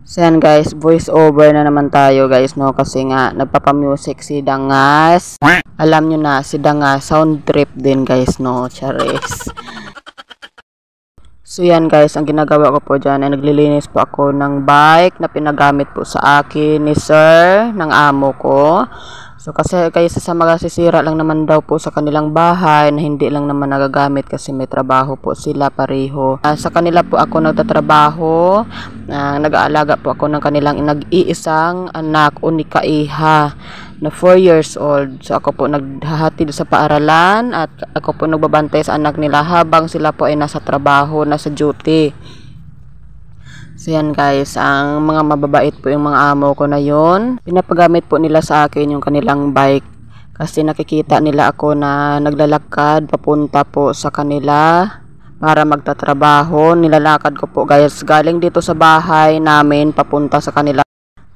So yan guys, voice over na naman tayo guys, no, kasi nga nagpapa-music si Dangas. Alam nyo na, si Dangas sound trip din guys, no, charis. So yan guys, ang ginagawa ko po dyan ay naglilinis po ako ng bike na pinagamit po sa akin ni sir, ng amo ko. So kasi kaysa sa magasisira lang naman daw po sa kanilang bahay na hindi lang naman nagagamit kasi may trabaho po sila pareho. Sa kanila po ako nagtatrabaho, nag-aalaga po ako ng kanilang nag-iisang anak, unika iha na 4 years old. So ako po naghahatid sa paaralan at ako po nagbabantay sa anak nila habang sila po ay nasa trabaho, nasa duty. So yan guys, ang mga mababait po yung mga amo ko na yon. Pinapagamit po nila sa akin yung kanilang bike kasi nakikita nila ako na naglalakad papunta po sa kanila para magtatrabaho. Nilalakad ko po guys galing dito sa bahay namin papunta sa kanila.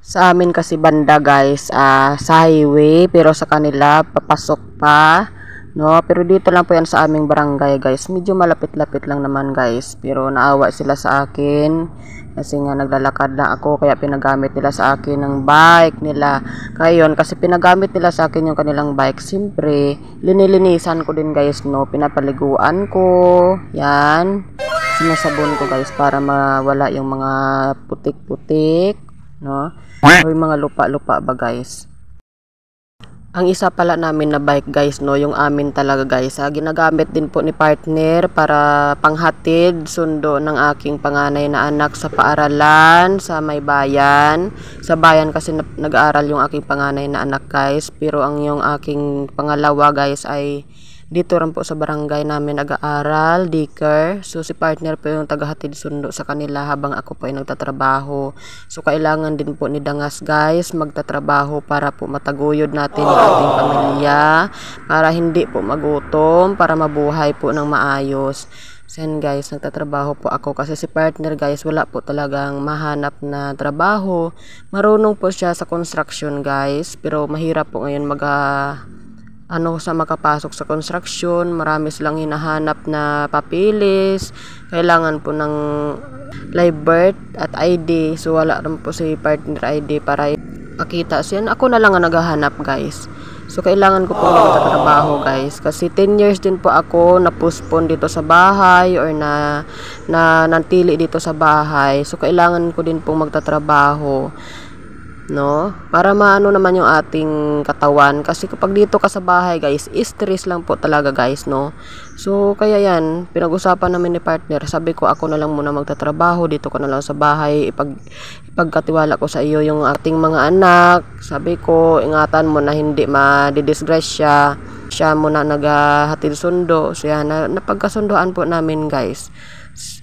Sa amin kasi banda guys, sa highway, pero sa kanila papasok pa, no? Pero dito lang po yan sa aming barangay guys. Medyo malapit-lapit lang naman guys, pero naawa sila sa akin kasi nga naglalakad na ako, kaya pinagamit nila sa akin ng bike nila. Kaya yun, kasi pinagamit nila sa akin yung kanilang bike, siyempre linilinisan ko din guys, no? Pinapaliguan ko yan, sinasabon ko guys para mawala yung mga putik-putik, no? O yung mga lupa-lupa ba guys. Ang isa pala namin na bike guys, no, yung amin talaga guys, ginagamit din po ni partner para panghatid sundo ng aking panganay na anak sa paaralan sa may bayan. Sa bayan kasi nag-aaral yung aking panganay na anak guys, pero ang yung aking pangalawa guys ay dito rin po sa barangay namin nag-aaral, daycare. So si partner po yung tagahatid sundo sa kanila habang ako po ay nagtatrabaho. So kailangan din po ni Dangas guys magtatrabaho para po mataguyod natin yung ating pamilya, para hindi po magutom, para mabuhay po ng maayos. So yan guys, nagtatrabaho po ako kasi si partner guys wala po talagang mahanap na trabaho. Marunong po siya sa construction guys, pero mahirap po ngayon sa makapasok sa construction. Marami silang hinahanap na papilis, kailangan po ng live birth at ID. So wala rin po si partner ID para makita. So yan, ako na lang ang naghahanap guys. So kailangan ko po magtatrabaho guys kasi 10 years din po ako na postpone dito sa bahay or na nantili dito sa bahay. So kailangan ko din po magtatrabaho, no, para maano naman yung ating katawan kasi kapag dito ka sa bahay guys, stress lang po talaga guys, no. So kaya yan, pinag-usapan namin ni partner, sabi ko ako na lang muna magtatrabaho, dito ka na lang sa bahay, ipagkatiwala ko sa iyo yung ating mga anak. Sabi ko, ingatan mo na hindi madidisgrasya, siya muna naghahatid sundo. So yan, napagkasundoan po namin guys,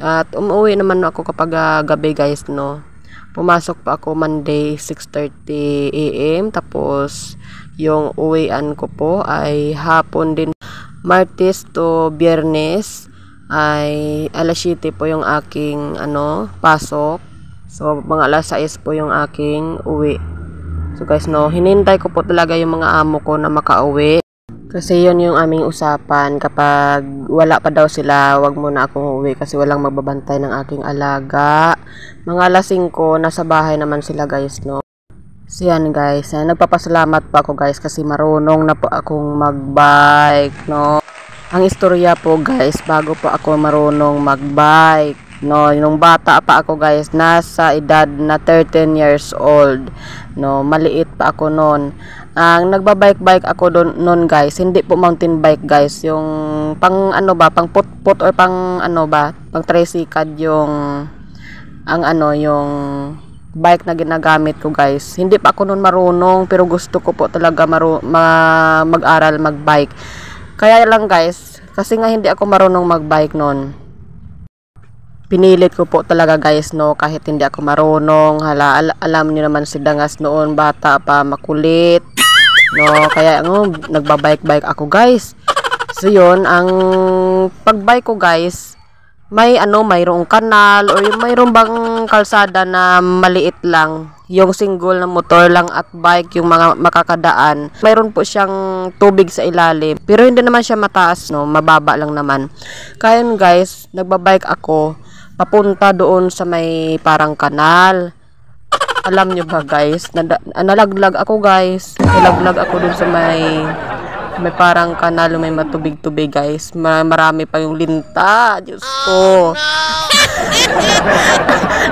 at umuwi naman ako kapag gabi guys, no. Pumasok pa ako Monday 6:30 AM, tapos yung uwian ko po ay hapon din. Martes to Biyernes ay alas 7 po yung aking pasok. So mga alas 6 po yung aking uwi. So guys, no, hinintay ko po talaga yung mga amo ko na makauwi. Kasi yun yung aming usapan, kapag wala pa daw sila, wag muna akong uwi kasi walang magbabantay ng aking alaga. Mga alas 5, nasa bahay naman sila guys, no. So yan guys, nagpapasalamat pa ako guys kasi marunong na po akong magbike, no. Ang istorya po guys, bago po ako marunong magbike, no, nung bata pa ako guys, nasa edad na 13 years old, no, maliit pa ako noon. Ang nagbabike ako noon guys, hindi po mountain bike guys, yung pang pang put or pang pang tricycle, yung yung bike na ginagamit ko guys. Hindi pa ako noon marunong, pero gusto ko po talaga mag-aral magbike. Kaya lang guys, kasi nga hindi ako marunong magbike noon, pinilit ko po talaga guys, no, kahit hindi ako marunong. Alam niyo naman si Dangas noon, bata pa, makulit, no, kaya nagbabike ako guys. So yun, ang pagbike ko guys, mayroong kanal or mayroong bang kalsada na maliit lang, yung single na motor lang at bike yung mga makakadaan. Mayroon po siyang tubig sa ilalim, pero hindi naman siya mataas, no, mababa lang naman. Kaya guys, nagbabike ako papunta doon sa may parang kanal. Alam nyo ba guys, nalaglag ako guys. Nalaglag ako dun sa may parang kanal, may matubig-tubig guys. Marami pa yung linta. Diyos ko.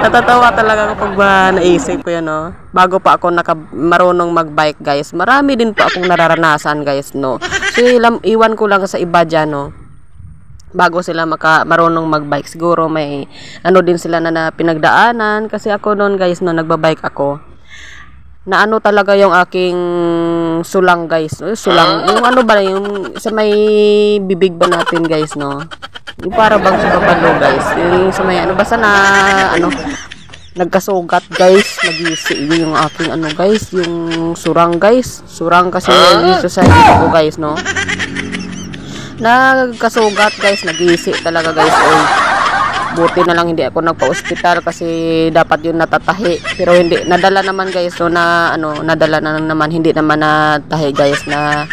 Natatawa talaga kapag naisip ko yun, no? Bago pa ako marunong magbike guys, marami din po akong nararanasan guys, no? So, iwan ko lang sa iba dyan, no? Bago sila marunong magbike, siguro may ano din sila na pinagdaanan. Kasi ako noon guys, no, nagbabike ako, na ano talaga yung aking sulang guys. Sulang, yung ano ba, yung sa may bibig ba natin guys, no? Yung para bang sa babalo guys. Yung sa may ano, basta na ano, nagkasugat guys. Nagisi yung aking ano guys, yung surang guys. Surang kasi dito sa dito ko guys, no? Nagkasugat guys, nagisi talaga guys. Oy. Buti na lang hindi ako nagpa-hospital kasi dapat yun natatahi. Pero hindi, nadala naman guys. So na ano, nadala na naman, hindi naman natahi guys, na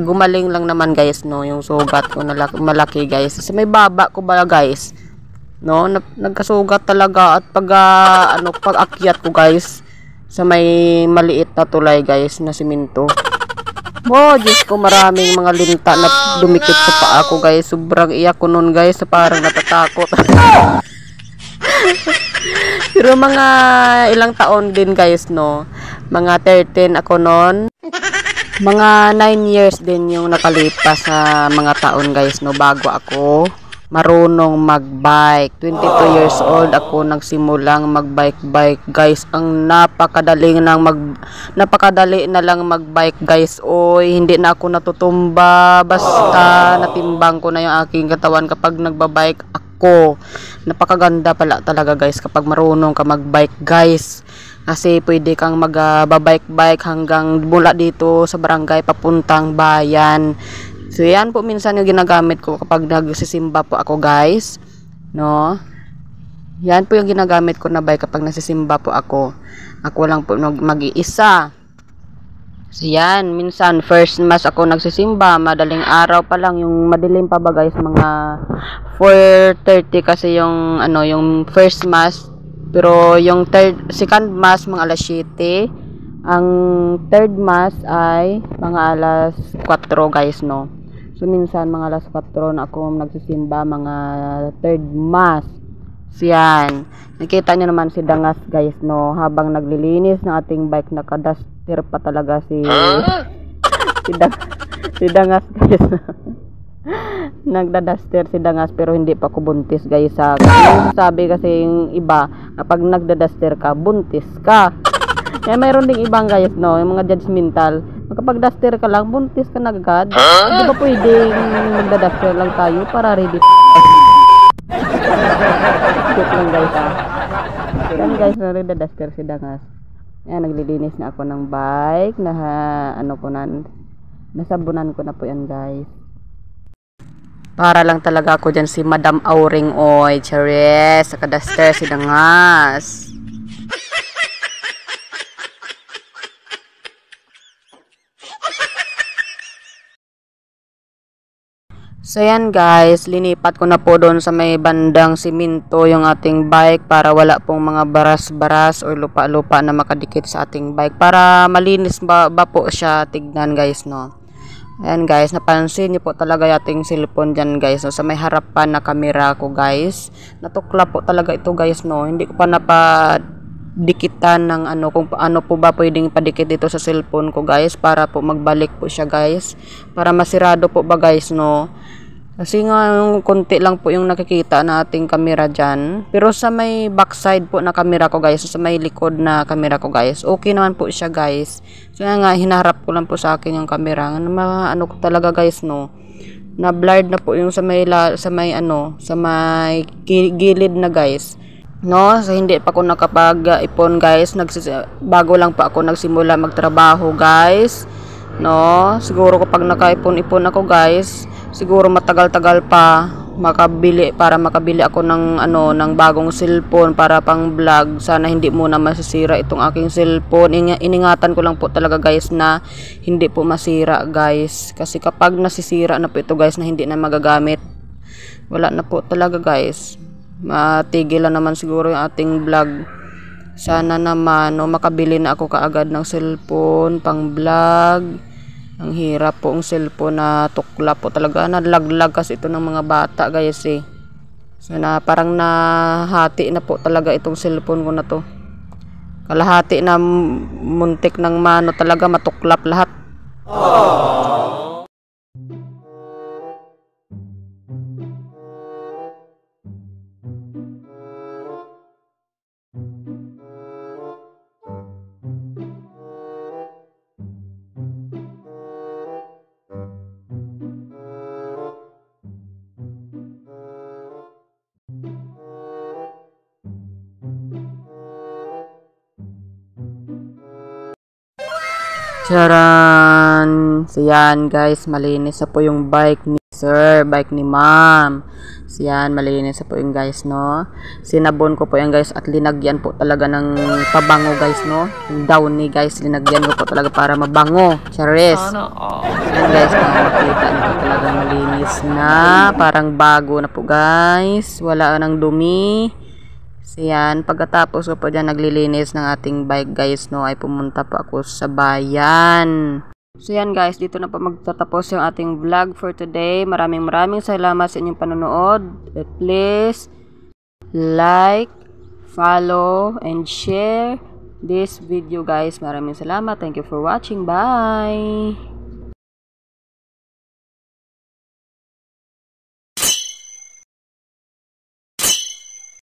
gumaling lang naman guys, no, yung sugat ko na malaki guys. Kasi may baba ko ba guys, no, nagkasugat talaga. At pag akyat ko guys sa may maliit na tulay guys na simento, oh, Diyos ko, maraming mga linta na dumikit sa paa ko guys. Sobrang iyak ko nun guys, parang natatakot. Pero mga ilang taon din guys, no, mga 13 ako nun. Mga 9 years din yung nakalipas sa mga taon guys, no, bago ako marunong magbike. 22 years old ako nagsimulang magbike guys. Ang napakadali na lang magbike guys. Oy, hindi na ako natutumba, basta natimbang ko na yung aking katawan kapag nagbabike ako. Napakaganda pala talaga guys kapag marunong ka magbike guys. Kasi pwede kang magbabike hanggang mula dito sa barangay papuntang bayan. So, yan po minsan yung ginagamit ko kapag nagsisimba po ako guys, no? Yan po yung ginagamit ko na bike kapag nagsisimba po ako. Ako lang po mag-iisa. So, yan, minsan first mass ako nagsisimba, madaling araw pa lang, yung madilim pa ba guys, mga 4:30 kasi yung ano, yung first mass. Pero yung second mass mga alas 7. Ang third mass ay mga alas 4 guys, no? So, minsan mga alas 4 na ako nagsisimba, mga third mass. So, yan. Nakita nyo naman si Dangas guys, no? Habang naglilinis ng ating bike, nakadaster pa talaga si Dangas guys. Nagdadaster si Dangas pero hindi pa ko buntis guys. Sabi kasi yung iba, kapag nagdadaster ka, buntis ka. Kaya mayroon ding ibang guys, no, yung mga judgmental, kapag duster ka lang, buntis ka na agad. Hindi ba pwedeng magdadaster lang tayo para ready? Joke lang guys, ha. Yan guys, nagdadaster si Dangas. Yan, naglilinis na ako ng bike, nasabunan ko na po yan guys. Para lang talaga ako dyan si Madam Auring, oy, Charis, sa kadaster si Dangas. So yan guys, linipat ko na po doon sa may bandang simento yung ating bike para wala pong mga baras-baras o lupa-lupa na makadikit sa ating bike, para malinis ba po siya tignan guys, no. Ayan guys, napansin niyo po talaga yung cellphone dyan guys, no? Sa may harapan na camera ko guys, natukla po talaga ito guys, no. Hindi ko pa napadikitan ng ano, kung paano po ba pwedeng padikit dito sa cellphone ko guys, para po magbalik po siya guys, para masirado po ba guys, no. Kasi nga yung konti lang po yung nakikita na ating camera dyan. Pero sa may backside po na camera ko guys, sa may likod na camera ko guys, okay naman po siya guys. So nga, hinaharap ko lang po sa akin yung camera. Ano ko talaga guys, no, na blurred na po yung sa may gilid na guys, no. So hindi pa ako nakapag-ipon guys, bago lang pa ako nagsimula magtrabaho guys, no. Siguro kapag nakaipon-ipon ako guys, siguro matagal-tagal pa makabili ako ng bagong cellphone para pang vlog. Sana hindi muna masisira itong aking cellphone. Iningatan ko lang po talaga guys na hindi po masira guys, kasi kapag nasisira na po ito guys na hindi na magagamit, wala na po talaga guys, matigil na naman siguro yung ating vlog. Sana naman no, makabili na ako kaagad ng cellphone pang vlog. Ang hirap po ang cellphone na tukla po talaga. Nalaglag kasi ito ng mga bata guys eh. So na parang nahati na po talaga itong cellphone ko na to. Kalahati na muntik ng mano talaga matuklap lahat. Charan! So yan guys, malinis na po yung bike ni sir, bike ni ma'am. So yan, malinis na po yung guys no. Sinabon ko po yan guys at linagyan po talaga ng pabango guys no. Yung downy guys, linagyan ko po talaga para mabango. Charis! Yan guys, makikita nyo po talaga malinis na. Parang bago na po guys. Wala nang dumi. So yan, pagkatapos ko po dyan naglilinis ng ating bike guys no, ay pumunta po ako sa bayan. So yan guys, dito na po magtatapos yung ating vlog for today. Maraming salamat sa inyong panonood. Please like, follow, and share this video guys. Maraming salamat. Thank you for watching. Bye!